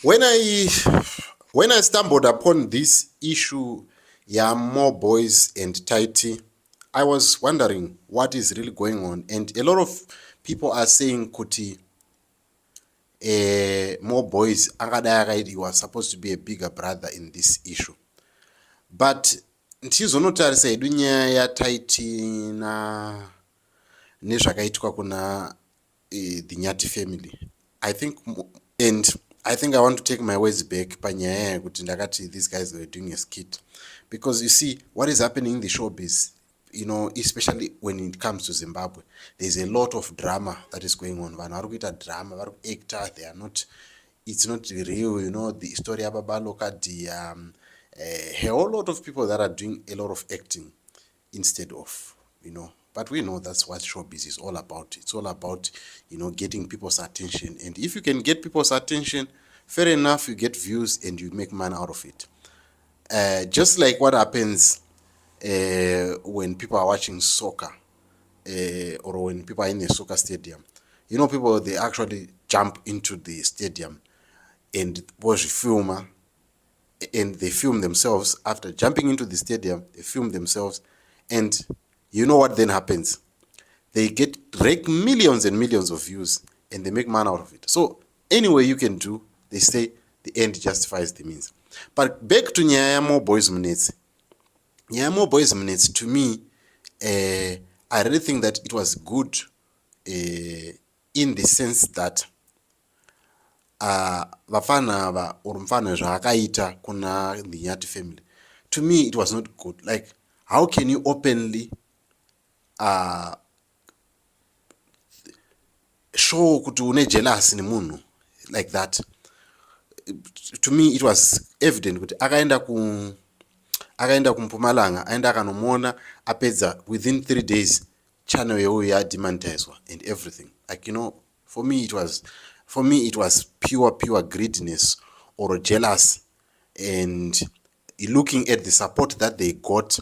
When I stumbled upon this issue, yeah, more boys and Tytie, I was wondering what is really going on, and a lot of people are saying kuti more boys akadai was supposed to be a bigger brother in this issue, but tizonotarisa hedu nyaya yaTytie nezvakaitwa kuna the Nyati family. I think and I think I want to take my words back panyaya yekuti ndakati these guys were doing a skit, because you see what is happening in the showbiz, especially when it comes to Zimbabwe, there's a lot of drama that is going on. Vanhu vari kuita drama, vari kuacta, they are not, it's not real, the story ababa lokadi, a whole lot of people that are doing a lot of acting instead of, but we know that's what showbiz is all about. It's all about, getting people's attention. And if you can get people's attention, fair enough, you get views and you make money out of it. Just like what happens when people are watching soccer, or when people are in a soccer stadium. People, they actually jump into the stadium and watch film, and they film themselves. After jumping into the stadium, they film themselves, and you know what then happens? They rake millions and millions of views, and they make money out of it. So any way you can do, they say the end justifies the means. But back to Nyaya Moreboys Munetsi. Nyaya Moreboys Munetsi, to me, I really think that it was good in the sense that vafana ava or mufana zvaakaita kuna the Nyati family, to me it was not good. Like, how can you openly show kuti une jealous nemunhu like that? To me it was evident kuti akaenda kumpumalanga aenda akanomona apedza within 3 days channel yeyo yademonetizwa and everything. Like, for me it was pure greediness or jealous, and looking at the support that they got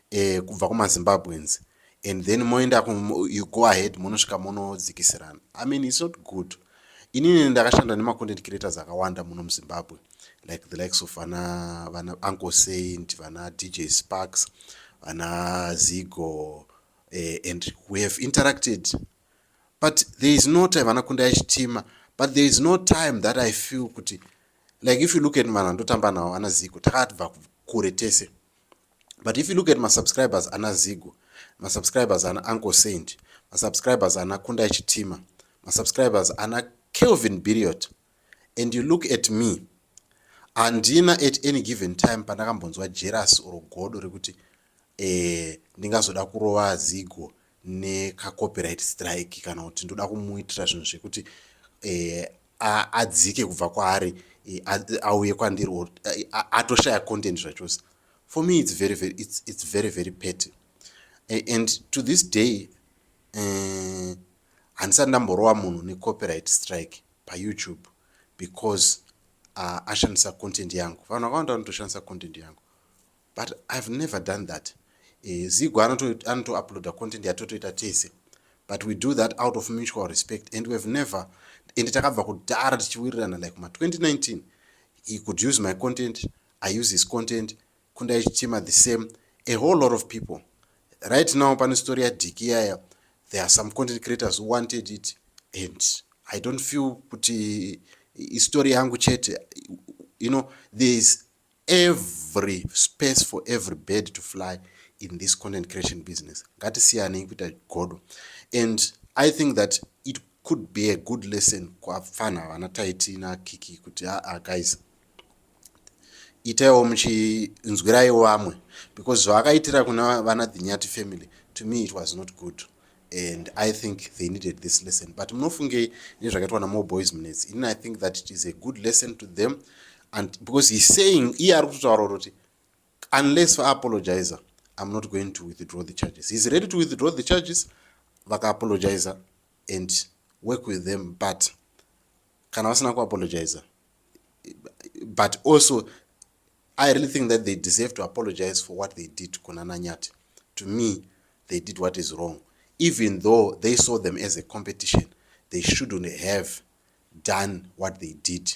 kubva kumaZimbabweans, and then moenda you go ahead monosvika monodzikisirana. I mean, it's not good. Inini ndakashanda nemacontent creators akawanda muno muZimbabwe, like the likes of vana Uncle Saint, vana DJ Sparks, vana Zigo, and we have interacted. But there is no time vanakunda yachitima, but there is no time that I feel kuti, like, if you look at vanhu vandotamba nawo ana Zigo takabva kure tese. But if you look at my subscribers ana Zigo, my subscribers ana Uncle Saint, my subscribers ana Kunda Chitima, my subscribers ana Kelvin Biriot, and you look at me, andina at any given time pandakambonzwa jealous or godo rekuti ndingazoda kurova Zigo necopyright strike kana kuti ndoda kumuitira zvinhu zvekuti adzike kubva kwaari auye kwandiri atoshaya content zvachose. For me it's very petty, and to this day handisati ndamborova munhu necopyright strike paYouTube because ashandisa content yangu. Vanhu vakawanda vanotoshandisa content yangu, but I've never done that. Zigo anotouploada content yatotoita tese, but we do that out of mutual respect, and we've never, and takabva kudhara tichiwirirana, like ma 2019 he could use my content, I use his content, Kunda Chitima the same, a whole lot of people. Right now pane story yaDiki yaya, there are some content creators who wanted it, and I don't feel kuti story yangu chete. There's every space for every bird to fly in this content creation business. Ngatisiyane kuita godo. And I think that it could be a good lesson kwafana vana Tytie na Kikie kuti guys, itaiwo muchinzwiraiwo vamwe, because zvavakaitira kuna vana the Nyati family, to me it was not good, and I think they needed this lesson. But munofungei nezvakaitwa naMoreboys Munetsi? I think that it is a good lesson to them, and because he's saying iye ari kutotaura kuti unless vaapologizer I'm not going to withdraw the charges. He's ready to withdraw the charges, vakaapologizer and work with them, but kana vasina kuapologizer, but also I really think that they deserve to apologize for what they did to Kunana Nyati. To me, they did what is wrong. Even though they saw them as a competition, they shouldn't have done what they did.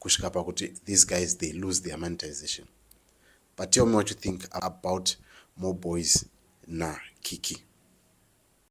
kusvika pakuti these guys they lose their monetization. But tell me what you think about Moreboys na Kikie.